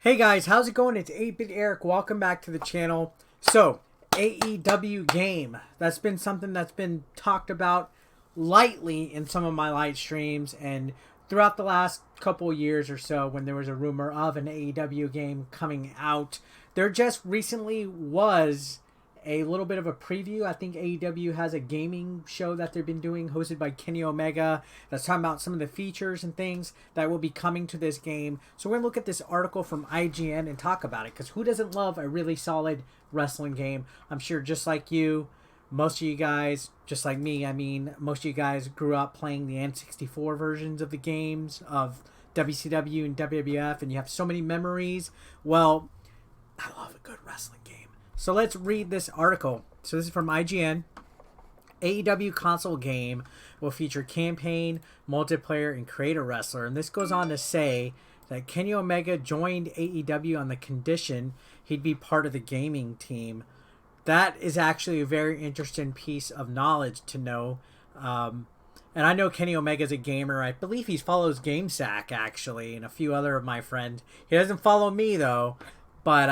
Hey guys, how's it going? It's 8-Bit Eric. Welcome back to the channel. So, AEW game. That's been something that's been talked about lightly in some of my live streams and throughout the last couple years or so when there was a rumor of an AEW game coming out. There just recently was a little bit of a preview. I think AEW has a gaming show that they've been doing hosted by Kenny Omega that's talking about some of the features and things that will be coming to this game. So we're going to look at this article from IGN and talk about it, because who doesn't love a really solid wrestling game? I'm sure just like you, most of you guys, just like me, most of you guys grew up playing the N64 versions of the games of WCW and WWF, and you have so many memories. Well, I love a good wrestling game. So let's read this article. So this is from IGN. AEW console game will feature campaign, multiplayer, and create a wrestler. And this goes on to say that Kenny Omega joined AEW on the condition he'd be part of the gaming team. That is actually a very interesting piece of knowledge to know. And I know Kenny Omega's a gamer. I believe he follows GameSack, actually, and a few other of my friends. He doesn't follow me, though, but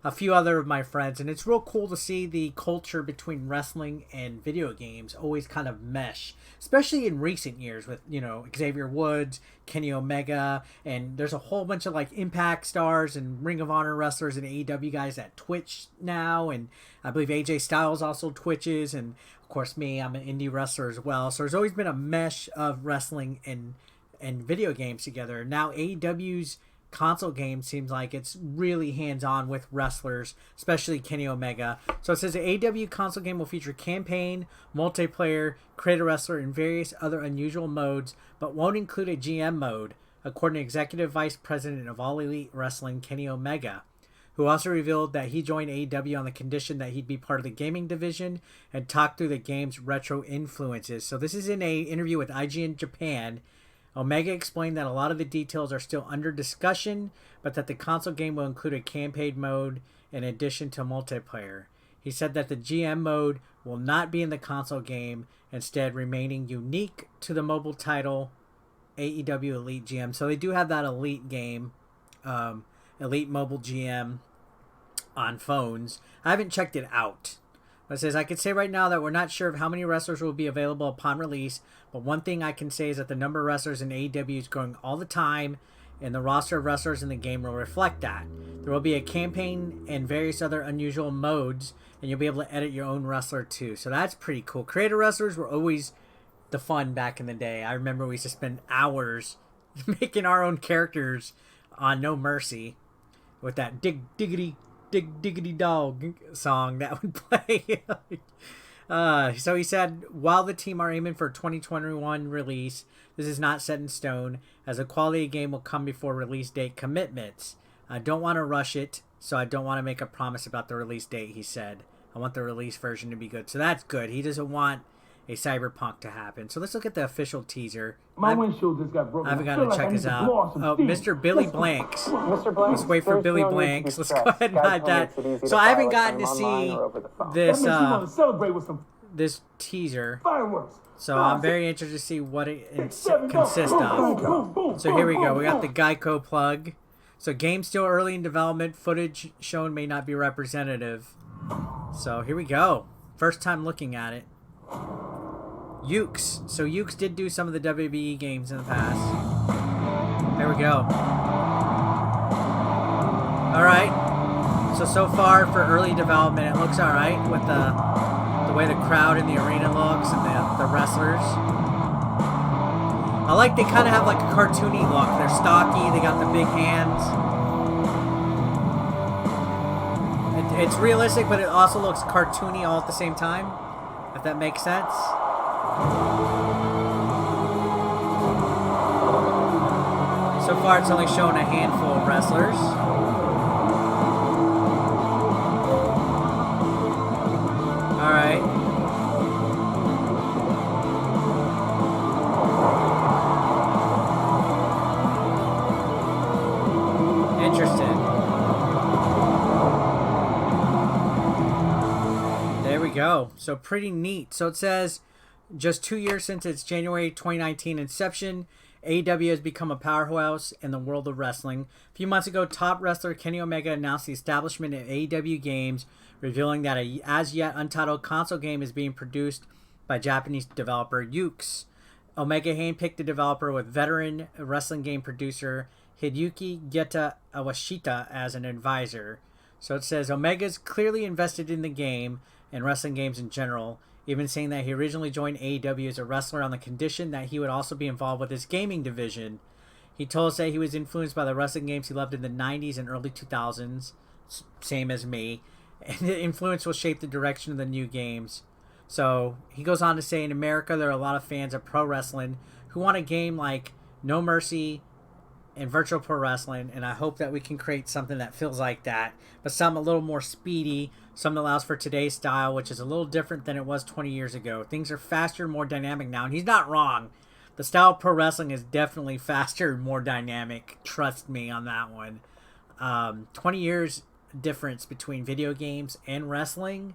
a few other of my friends, and it's real cool to see the culture between wrestling and video games always kind of mesh, especially in recent years with, you know, Xavier Woods, Kenny Omega, and there's a whole bunch of like Impact stars and Ring of Honor wrestlers and AEW guys at Twitch now, and I believe AJ Styles also Twitches, and of course me, I'm an indie wrestler as well. So there's always been a mesh of wrestling and video games together. Now AEW's console game seems like it's really hands-on with wrestlers, especially Kenny Omega. So it says the AEW console game will feature campaign, multiplayer, create a wrestler, and various other unusual modes, but won't include a GM mode, according to Executive Vice President of All Elite Wrestling, Kenny Omega, who also revealed that he joined AEW on the condition that he'd be part of the gaming division and talk through the game's retro influences. So this is in an interview with IGN Japan. Omega explained that a lot of the details are still under discussion, but that the console game will include a campaign mode in addition to multiplayer. He said that the GM mode will not be in the console game, instead remaining unique to the mobile title AEW Elite GM. So they do have that Elite game, Elite Mobile GM on phones. I haven't checked it out. It says, I can say right now that we're not sure of how many wrestlers will be available upon release, but one thing I can say is that the number of wrestlers in AEW is growing all the time, and the roster of wrestlers in the game will reflect that. There will be a campaign and various other unusual modes, and you'll be able to edit your own wrestler too. So that's pretty cool. Creator wrestlers were always the fun back in the day. I remember we used to spend hours making our own characters on No Mercy with that diggity dog song that would play. So he said, while the team are aiming for 2021 release, this is not set in stone, as a quality game will come before release date commitments. I don't want to rush it, so I don't want to make a promise about the release date, he said. I want the release version to be good. So that's good. He doesn't want a Cyberpunk to happen. So let's look at the official teaser. My windshield just got broken. I haven't gotten to check this out. Oh, Mr. Billy Blanks. Mr. Blanks, Let's wait for Billy Blanks. Let's go ahead and hide that. So I haven't gotten to see this teaser. Fireworks. So I'm very interested to see what it consists of. So here we go. We got the Geico plug. So game still early in development. Footage shown may not be representative. So here we go. First time looking at it. Ukes. So Ukes did do some of the WWE games in the past. There we go. Alright. So far for early development, it looks alright with the way the crowd in the arena looks and the wrestlers. I like they kind of have like a cartoony look. They're stocky, they got the big hands. It's realistic, but it also looks cartoony all at the same time, if that makes sense. So far, it's only shown a handful of wrestlers. Alright. Interesting. There we go. So pretty neat. So it says, just 2 years since its January 2019 inception, AEW has become a powerhouse in the world of wrestling. A few months ago, top wrestler Kenny Omega announced the establishment of AEW Games, revealing that a as yet untitled console game is being produced by Japanese developer Yuke's. Omega handpicked the developer with veteran wrestling game producer Hideyuki Geta Awashita as an advisor. So it says Omega's clearly invested in the game and wrestling games in general, even saying that he originally joined AEW as a wrestler on the condition that he would also be involved with his gaming division. He told us that he was influenced by the wrestling games he loved in the 90s and early 2000s, same as me, and the influence will shape the direction of the new games. So he goes on to say, in America, there are a lot of fans of pro wrestling who want a game like No Mercy and Virtual Pro Wrestling, and I hope that we can create something that feels like that, but something a little more speedy, something that allows for today's style, which is a little different than it was 20 years ago. Things are faster, more dynamic now, and he's not wrong. The style of pro wrestling is definitely faster and more dynamic. Trust me on that one. 20 years difference between video games and wrestling,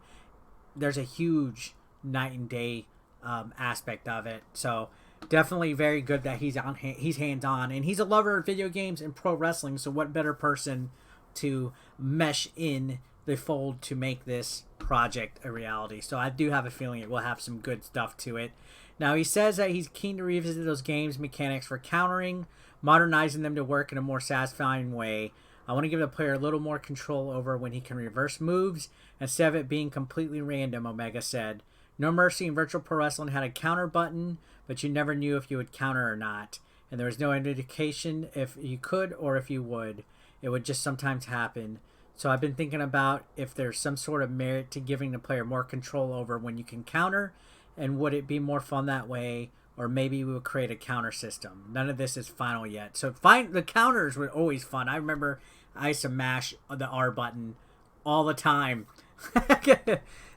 there's a huge night and day aspect of it. So definitely very good that he's hands-on, and he's a lover of video games and pro wrestling, so what better person to mesh in the fold to make this project a reality. So I do have a feeling it will have some good stuff to it. Now he says that he's keen to revisit those games mechanics for countering, modernizing them to work in a more satisfying way. I want to give the player a little more control over when he can reverse moves instead of it being completely random, Omega said. No Mercy and Virtual Pro Wrestling had a counter button, but you never knew if you would counter or not, and there was no indication if you could or if you would. It would just sometimes happen. So I've been thinking about if there's some sort of merit to giving the player more control over when you can counter, and would it be more fun that way, or maybe we would create a counter system. None of this is final yet. So the counters were always fun. I remember I used to mash the R button all the time.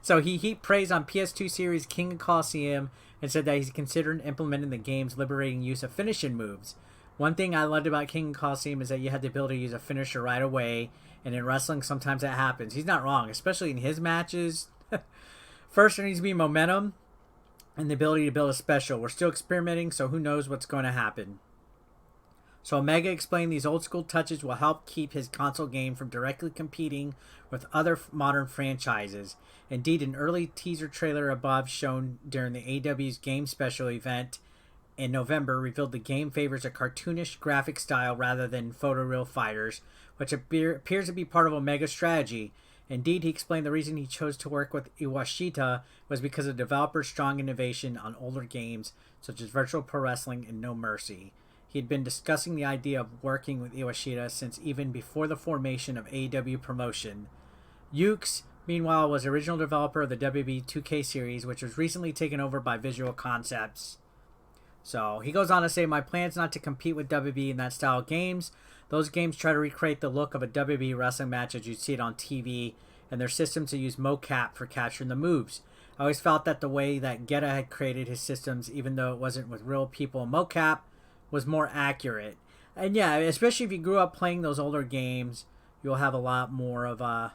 So he heaped praise on PS2 series King of Colosseum and said that he's considering implementing the game's liberating use of finishing moves. One thing I loved about King of Colosseum is that you had the ability to use a finisher right away, and in wrestling sometimes that happens. He's not wrong, especially in his matches. First, there needs to be momentum and the ability to build a special. We're still experimenting, so who knows what's going to happen. So Omega explained these old school touches will help keep his console game from directly competing with other modern franchises. Indeed, an early teaser trailer above shown during the AEW's Game Special event in November revealed the game favors a cartoonish graphic style rather than photoreal fighters, which appears to be part of Omega's strategy. Indeed, he explained the reason he chose to work with Iwashita was because of the developer's strong innovation on older games such as Virtual Pro Wrestling and No Mercy. He had been discussing the idea of working with Iwashita since even before the formation of AEW promotion. Yuke's, meanwhile, was original developer of the WWE 2K series, which was recently taken over by Visual Concepts. So he goes on to say, my plan's not to compete with WWE in that style of games. Those games try to recreate the look of a WWE wrestling match as you see it on TV, and their systems to use mocap for capturing the moves. I always felt that the way that Geta had created his systems, even though it wasn't with real people in mocap, was more accurate. And yeah, especially if you grew up playing those older games, you'll have a lot more of a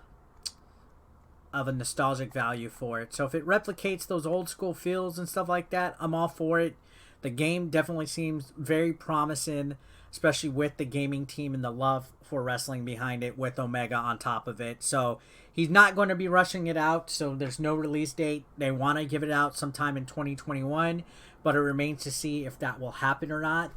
nostalgic value for it. So if it replicates those old school feels and stuff like that, I'm all for it. The game definitely seems very promising, especially with the gaming team and the love for wrestling behind it with Omega on top of it. So he's not going to be rushing it out, so there's no release date. They want to give it out sometime in 2021, but it remains to see if that will happen or not.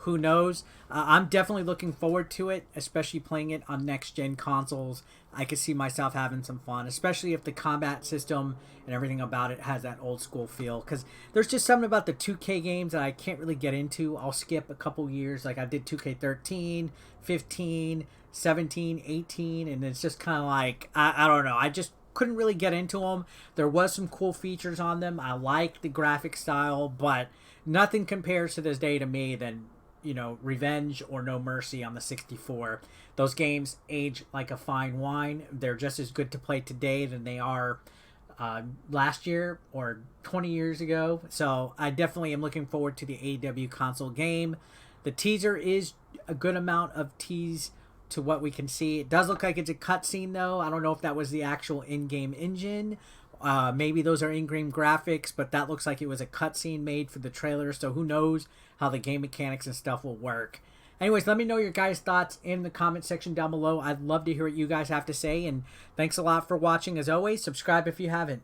Who knows? I'm definitely looking forward to it, especially playing it on next-gen consoles. I could see myself having some fun, especially if the combat system and everything about it has that old-school feel. Because there's just something about the 2K games that I can't really get into. I'll skip a couple years. Like I did 2K13, 15, 17, 18, and it's just kind of like, I don't know. I just couldn't really get into them. There was some cool features on them. I like the graphic style, but nothing compares to this day to me than, you know, Revenge or No Mercy on the 64. Those games age like a fine wine. They're just as good to play today than they are last year or 20 years ago. So I definitely am looking forward to the AEW console game. The teaser is a good amount of tease to what we can see. It does look like it's a cutscene though. I don't know if that was the actual in-game engine Maybe those are in-game graphics, but that looks like it was a cutscene made for the trailer, so who knows how the game mechanics and stuff will work. Anyways, let me know your guys' thoughts in the comment section down below. I'd love to hear what you guys have to say, and thanks a lot for watching. As always, subscribe if you haven't.